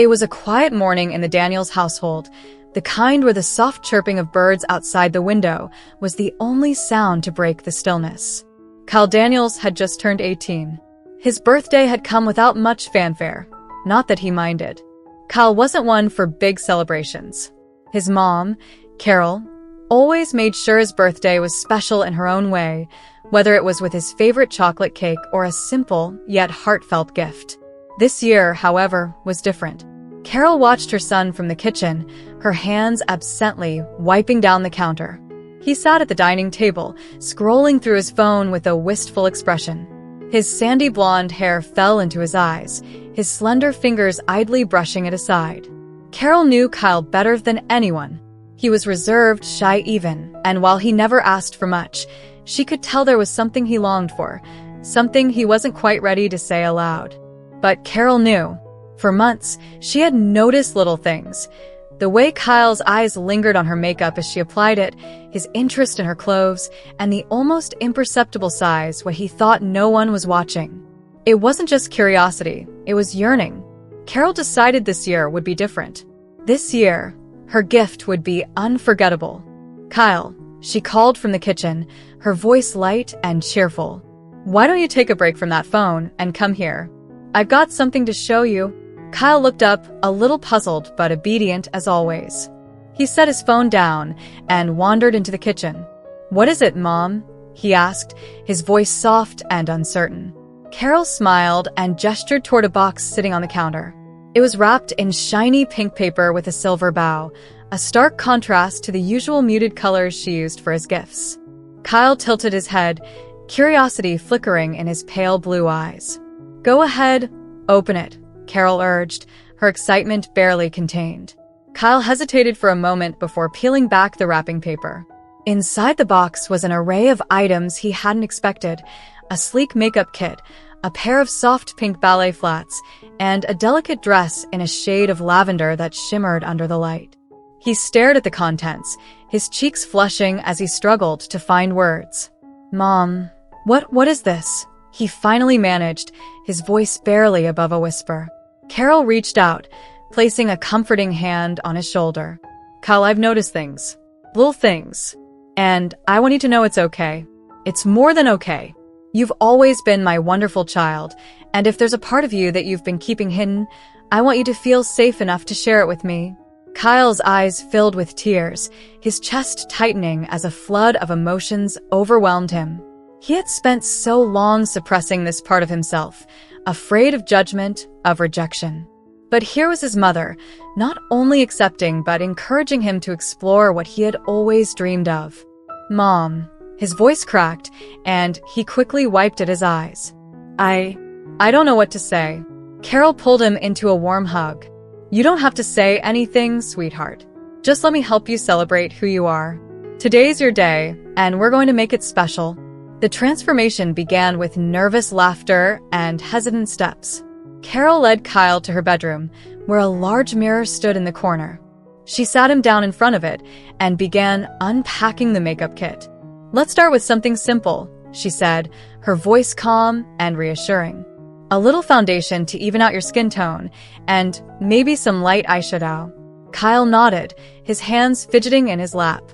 It was a quiet morning in the Daniels household, the kind where the soft chirping of birds outside the window was the only sound to break the stillness. Kyle Daniels had just turned 18. His birthday had come without much fanfare, not that he minded. Kyle wasn't one for big celebrations. His mom, Carol, always made sure his birthday was special in her own way, whether it was with his favorite chocolate cake or a simple yet heartfelt gift. This year, however, was different. Carol watched her son from the kitchen, her hands absently wiping down the counter. He sat at the dining table, scrolling through his phone with a wistful expression. His sandy blonde hair fell into his eyes, his slender fingers idly brushing it aside. Carol knew Kyle better than anyone. He was reserved, shy even, and while he never asked for much, she could tell there was something he longed for, something he wasn't quite ready to say aloud. But Carol knew. For months, she had noticed little things. The way Kyle's eyes lingered on her makeup as she applied it, his interest in her clothes, and the almost imperceptible sighs when he thought no one was watching. It wasn't just curiosity, it was yearning. Carol decided this year would be different. This year, her gift would be unforgettable. "Kyle," she called from the kitchen, her voice light and cheerful. "Why don't you take a break from that phone and come here? I've got something to show you." Kyle looked up, a little puzzled but obedient as always. He set his phone down and wandered into the kitchen. "What is it, Mom?" he asked, his voice soft and uncertain. Carol smiled and gestured toward a box sitting on the counter. It was wrapped in shiny pink paper with a silver bow, a stark contrast to the usual muted colors she used for his gifts. Kyle tilted his head, curiosity flickering in his pale blue eyes. "Go ahead, open it," Carol urged, her excitement barely contained. Kyle hesitated for a moment before peeling back the wrapping paper. Inside the box was an array of items he hadn't expected, a sleek makeup kit, a pair of soft pink ballet flats, and a delicate dress in a shade of lavender that shimmered under the light. He stared at the contents, his cheeks flushing as he struggled to find words. "Mom, what is this?" he finally managed, his voice barely above a whisper. Carol reached out, placing a comforting hand on his shoulder. "Kyle, I've noticed things. Little things. And I want you to know it's okay. It's more than okay. You've always been my wonderful child, and if there's a part of you that you've been keeping hidden, I want you to feel safe enough to share it with me." Kyle's eyes filled with tears, his chest tightening as a flood of emotions overwhelmed him. He had spent so long suppressing this part of himself, afraid of judgment, of rejection. But here was his mother, not only accepting but encouraging him to explore what he had always dreamed of. "Mom," his voice cracked, and he quickly wiped at his eyes. I don't know what to say." Carol pulled him into a warm hug. "You don't have to say anything, sweetheart. Just let me help you celebrate who you are. Today's your day, and we're going to make it special." The transformation began with nervous laughter and hesitant steps. Carol led Kyle to her bedroom, where a large mirror stood in the corner. She sat him down in front of it and began unpacking the makeup kit. "Let's start with something simple," she said, her voice calm and reassuring. "A little foundation to even out your skin tone, and maybe some light eyeshadow." Kyle nodded, his hands fidgeting in his lap.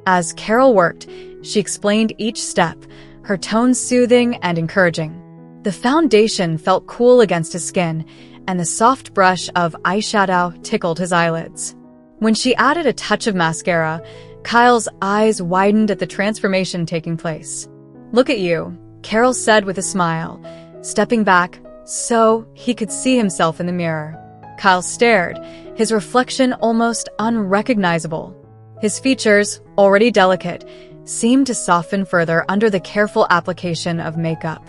As Carol worked, she explained each step, her tone soothing and encouraging. The foundation felt cool against his skin, and the soft brush of eyeshadow tickled his eyelids. When she added a touch of mascara, Kyle's eyes widened at the transformation taking place. "Look at you," Carol said with a smile, stepping back so he could see himself in the mirror. Kyle stared, his reflection almost unrecognizable. His features, already delicate, seemed to soften further under the careful application of makeup.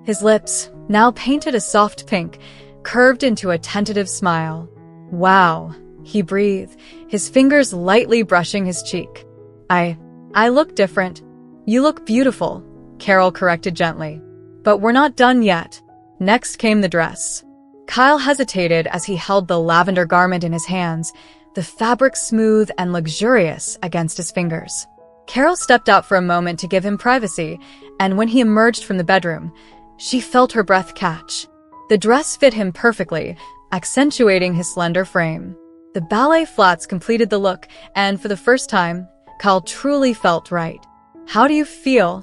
His lips, now painted a soft pink, curved into a tentative smile. "Wow," he breathed, his fingers lightly brushing his cheek. I look different." "You look beautiful," Carol corrected gently. "But we're not done yet." Next came the dress. Kyle hesitated as he held the lavender garment in his hands, the fabric smooth and luxurious against his fingers. Carol stepped out for a moment to give him privacy, and when he emerged from the bedroom, she felt her breath catch. The dress fit him perfectly, accentuating his slender frame. The ballet flats completed the look, and for the first time, Kyle truly felt right. "How do you feel?"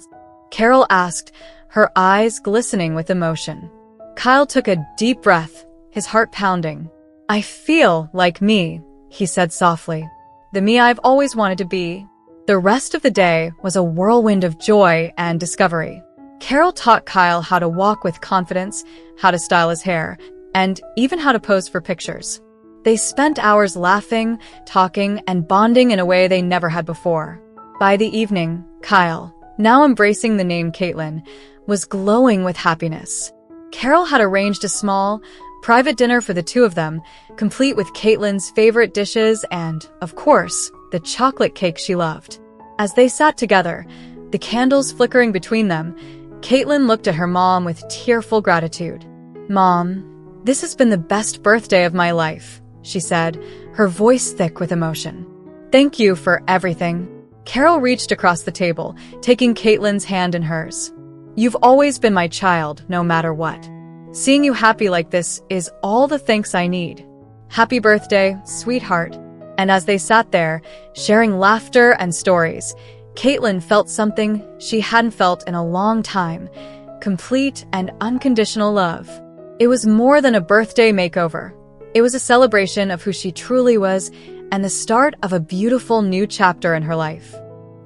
Carol asked, her eyes glistening with emotion. Kyle took a deep breath, his heart pounding. "I feel like me," he said softly. "The me I've always wanted to be." The rest of the day was a whirlwind of joy and discovery. Carol taught Kyle how to walk with confidence, how to style his hair, and even how to pose for pictures. They spent hours laughing, talking, and bonding in a way they never had before. By the evening, Kyle, now embracing the name Kaitlyn, was glowing with happiness. Carol had arranged a small, private dinner for the two of them, complete with Kaitlyn's favorite dishes and, of course, the chocolate cake she loved. As they sat together, the candles flickering between them, Kaitlyn looked at her mom with tearful gratitude. "Mom, this has been the best birthday of my life," she said, her voice thick with emotion. "Thank you for everything." Carol reached across the table, taking Kaitlyn's hand in hers. "You've always been my child, no matter what. Seeing you happy like this is all the thanks I need. Happy birthday, sweetheart." And as they sat there, sharing laughter and stories, Kaitlyn felt something she hadn't felt in a long time, complete and unconditional love. It was more than a birthday makeover. It was a celebration of who she truly was and the start of a beautiful new chapter in her life.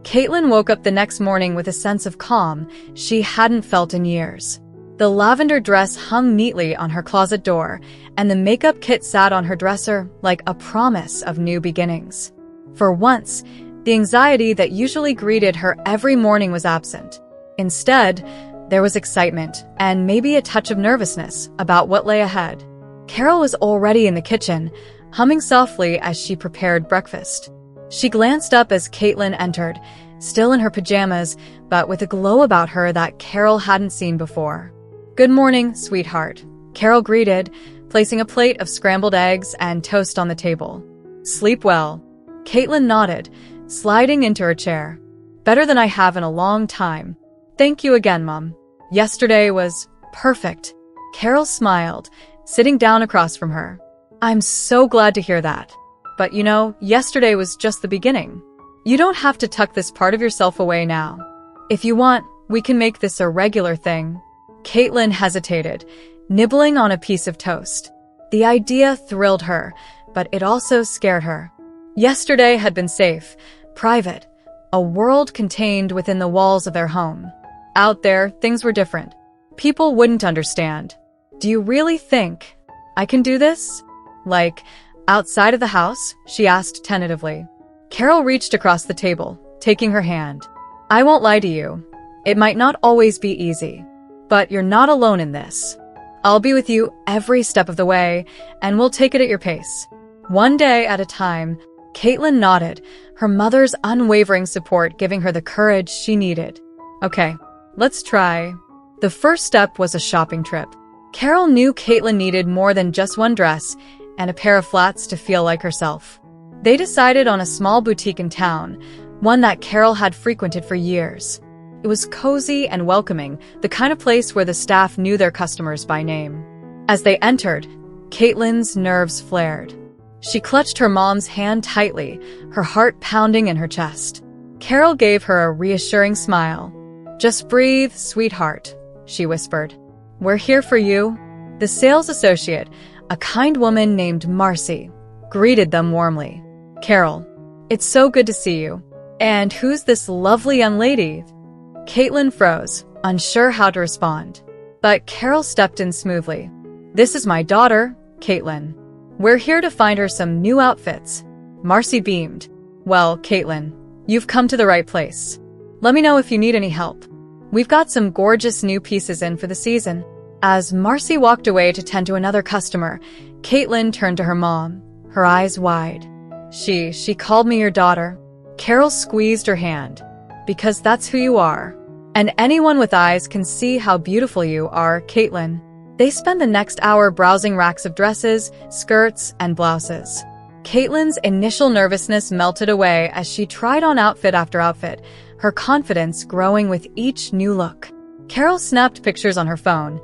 Kaitlyn woke up the next morning with a sense of calm she hadn't felt in years. The lavender dress hung neatly on her closet door, and the makeup kit sat on her dresser like a promise of new beginnings. For once, the anxiety that usually greeted her every morning was absent. Instead, there was excitement and maybe a touch of nervousness about what lay ahead. Carol was already in the kitchen, humming softly as she prepared breakfast. She glanced up as Kaitlyn entered, still in her pajamas, but with a glow about her that Carol hadn't seen before. "Good morning, sweetheart," Carol greeted, placing a plate of scrambled eggs and toast on the table. "Sleep well." Kaitlyn nodded, sliding into her chair. "Better than I have in a long time. Thank you again, Mom. Yesterday was perfect." Carol smiled, sitting down across from her. "I'm so glad to hear that. But you know, yesterday was just the beginning. You don't have to tuck this part of yourself away now. If you want, we can make this a regular thing." Kaitlyn hesitated, nibbling on a piece of toast. The idea thrilled her, but it also scared her. Yesterday had been safe, private, a world contained within the walls of their home. Out there, things were different. People wouldn't understand. "Do you really think I can do this? Like, outside of the house?" she asked tentatively. Carol reached across the table, taking her hand. "I won't lie to you. It might not always be easy. But you're not alone in this. I'll be with you every step of the way, and we'll take it at your pace." One day at a time, Kaitlyn nodded, her mother's unwavering support giving her the courage she needed. "Okay, let's try." The first step was a shopping trip. Carol knew Kaitlyn needed more than just one dress and a pair of flats to feel like herself. They decided on a small boutique in town, one that Carol had frequented for years. It was cozy and welcoming, the kind of place where the staff knew their customers by name. As they entered, Kaitlyn's nerves flared. She clutched her mom's hand tightly, her heart pounding in her chest. Carol gave her a reassuring smile. "Just breathe, sweetheart," she whispered. "We're here for you." The sales associate, a kind woman named Marcy, greeted them warmly. "Carol, it's so good to see you. And who's this lovely young lady?" Kaitlyn froze, unsure how to respond. But Carol stepped in smoothly. "This is my daughter, Kaitlyn. We're here to find her some new outfits." Marcy beamed. "Well, Kaitlyn, you've come to the right place. Let me know if you need any help. We've got some gorgeous new pieces in for the season." As Marcy walked away to tend to another customer, Kaitlyn turned to her mom, her eyes wide. She called me your daughter." Carol squeezed her hand. "Because that's who you are. And anyone with eyes can see how beautiful you are, Kaitlyn." They spent the next hour browsing racks of dresses, skirts, and blouses. Kaitlyn's initial nervousness melted away as she tried on outfit after outfit, her confidence growing with each new look. Carol snapped pictures on her phone,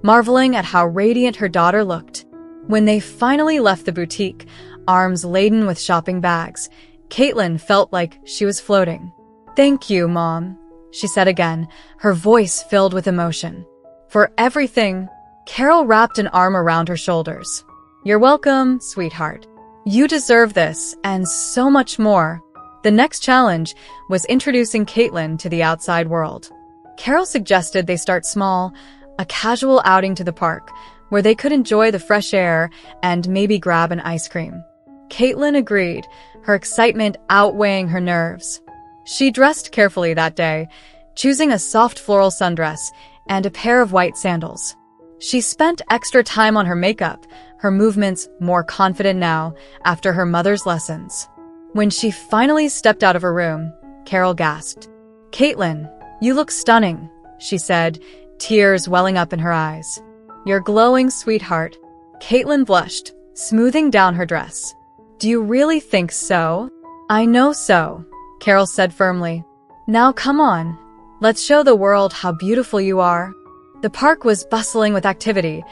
marveling at how radiant her daughter looked. When they finally left the boutique, arms laden with shopping bags, Kaitlyn felt like she was floating. "Thank you, Mom," she said again, her voice filled with emotion. "For everything." Carol wrapped an arm around her shoulders. "You're welcome, sweetheart. You deserve this, and so much more." The next challenge was introducing Kaitlyn to the outside world. Carol suggested they start small, a casual outing to the park, where they could enjoy the fresh air and maybe grab an ice cream. Kaitlyn agreed, her excitement outweighing her nerves. She dressed carefully that day, choosing a soft floral sundress and a pair of white sandals. She spent extra time on her makeup, her movements more confident now after her mother's lessons. When she finally stepped out of her room, Carol gasped. "Kaitlyn, you look stunning," she said, tears welling up in her eyes. "You're glowing, sweetheart." Kaitlyn blushed, smoothing down her dress. "Do you really think so?" "I know so," Carol said firmly. "Now come on, let's show the world how beautiful you are." The park was bustling with activity,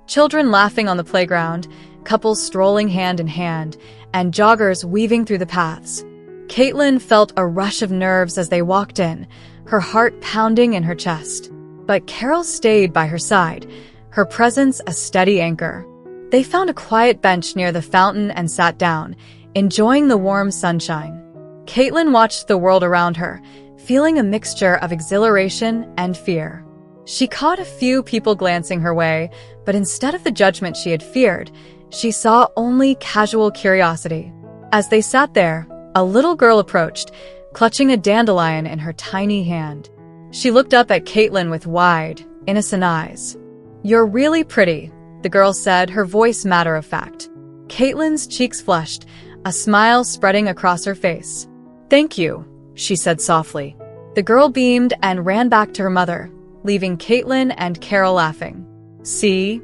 children laughing on the playground, couples strolling hand in hand, and joggers weaving through the paths. Kaitlyn felt a rush of nerves as they walked in, her heart pounding in her chest. But Carol stayed by her side, her presence a steady anchor. They found a quiet bench near the fountain and sat down, enjoying the warm sunshine. Kaitlyn watched the world around her, feeling a mixture of exhilaration and fear. She caught a few people glancing her way, but instead of the judgment she had feared, she saw only casual curiosity. As they sat there, a little girl approached, clutching a dandelion in her tiny hand. She looked up at Kaitlyn with wide, innocent eyes. "You're really pretty," the girl said, her voice matter-of-fact. Kaitlyn's cheeks flushed, a smile spreading across her face. "Thank you," she said softly. The girl beamed and ran back to her mother, leaving Kaitlyn and Carol laughing. "See?"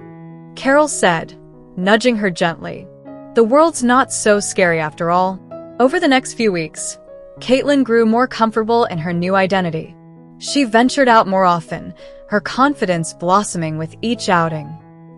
Carol said, nudging her gently. "The world's not so scary after all." Over the next few weeks, Kaitlyn grew more comfortable in her new identity. She ventured out more often, her confidence blossoming with each outing.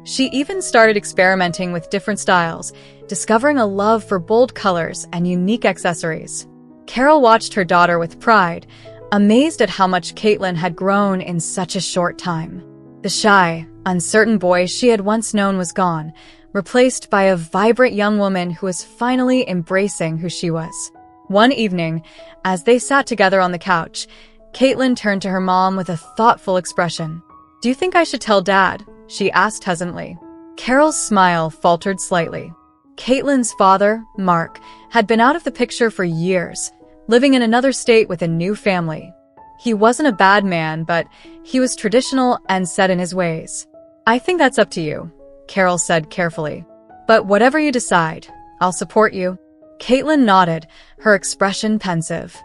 She even started experimenting with different styles, discovering a love for bold colors and unique accessories. Carol watched her daughter with pride, amazed at how much Kaitlyn had grown in such a short time. The shy, uncertain boy she had once known was gone, replaced by a vibrant young woman who was finally embracing who she was. One evening, as they sat together on the couch, Kaitlyn turned to her mom with a thoughtful expression. "Do you think I should tell Dad?" she asked hesitantly. Carol's smile faltered slightly. Kaitlyn's father, Mark, had been out of the picture for years, living in another state with a new family. He wasn't a bad man, but he was traditional and set in his ways. "I think that's up to you," Carol said carefully. "But whatever you decide, I'll support you." Kaitlyn nodded, her expression pensive.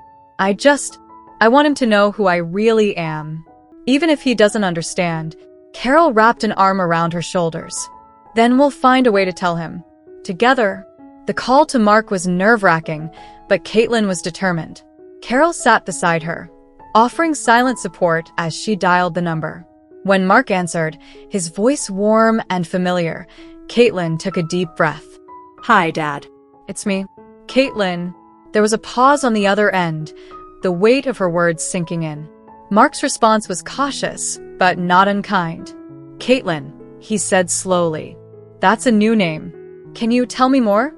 I want him to know who I really am. Even if he doesn't understand." Carol wrapped an arm around her shoulders. "Then we'll find a way to tell him. Together." The call to Mark was nerve-wracking, but Kaitlyn was determined. Carol sat beside her, offering silent support as she dialed the number. When Mark answered, his voice warm and familiar, Kaitlyn took a deep breath. "Hi, Dad." "It's me." "Kaitlyn." There was a pause on the other end, the weight of her words sinking in. Mark's response was cautious, but not unkind. "Kaitlyn," he said slowly. "That's a new name. Can you tell me more?"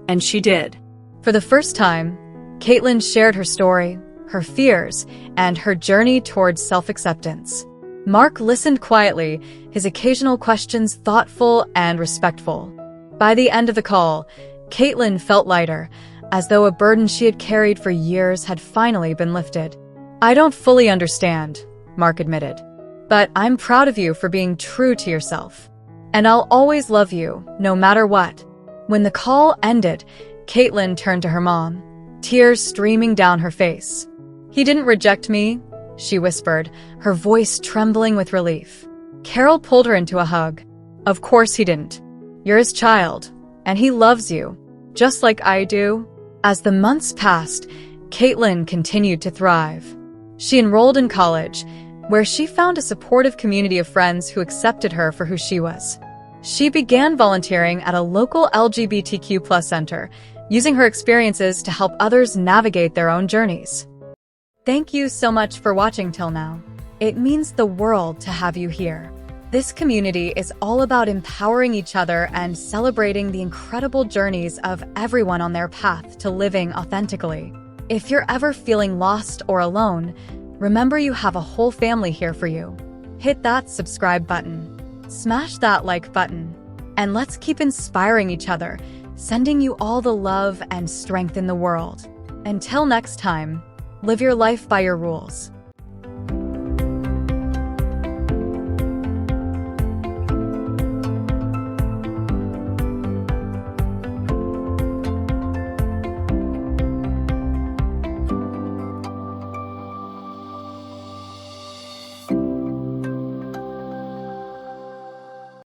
And she did. For the first time, Kaitlyn shared her story, her fears, and her journey towards self-acceptance. Mark listened quietly, his occasional questions thoughtful and respectful. By the end of the call, Kaitlyn felt lighter, as though a burden she had carried for years had finally been lifted. "I don't fully understand," Mark admitted, "but I'm proud of you for being true to yourself. And I'll always love you, no matter what." When the call ended, Kaitlyn turned to her mom, tears streaming down her face. "He didn't reject me," she whispered, her voice trembling with relief. Carol pulled her into a hug. "Of course he didn't. You're his child, and he loves you, just like I do." As the months passed, Kaitlyn continued to thrive. She enrolled in college, where she found a supportive community of friends who accepted her for who she was. She began volunteering at a local LGBTQ+ center, using her experiences to help others navigate their own journeys. Thank you so much for watching till now. It means the world to have you here. This community is all about empowering each other and celebrating the incredible journeys of everyone on their path to living authentically. If you're ever feeling lost or alone, remember you have a whole family here for you. Hit that subscribe button. Smash that like button. And let's keep inspiring each other, sending you all the love and strength in the world. Until next time, live your life by your rules.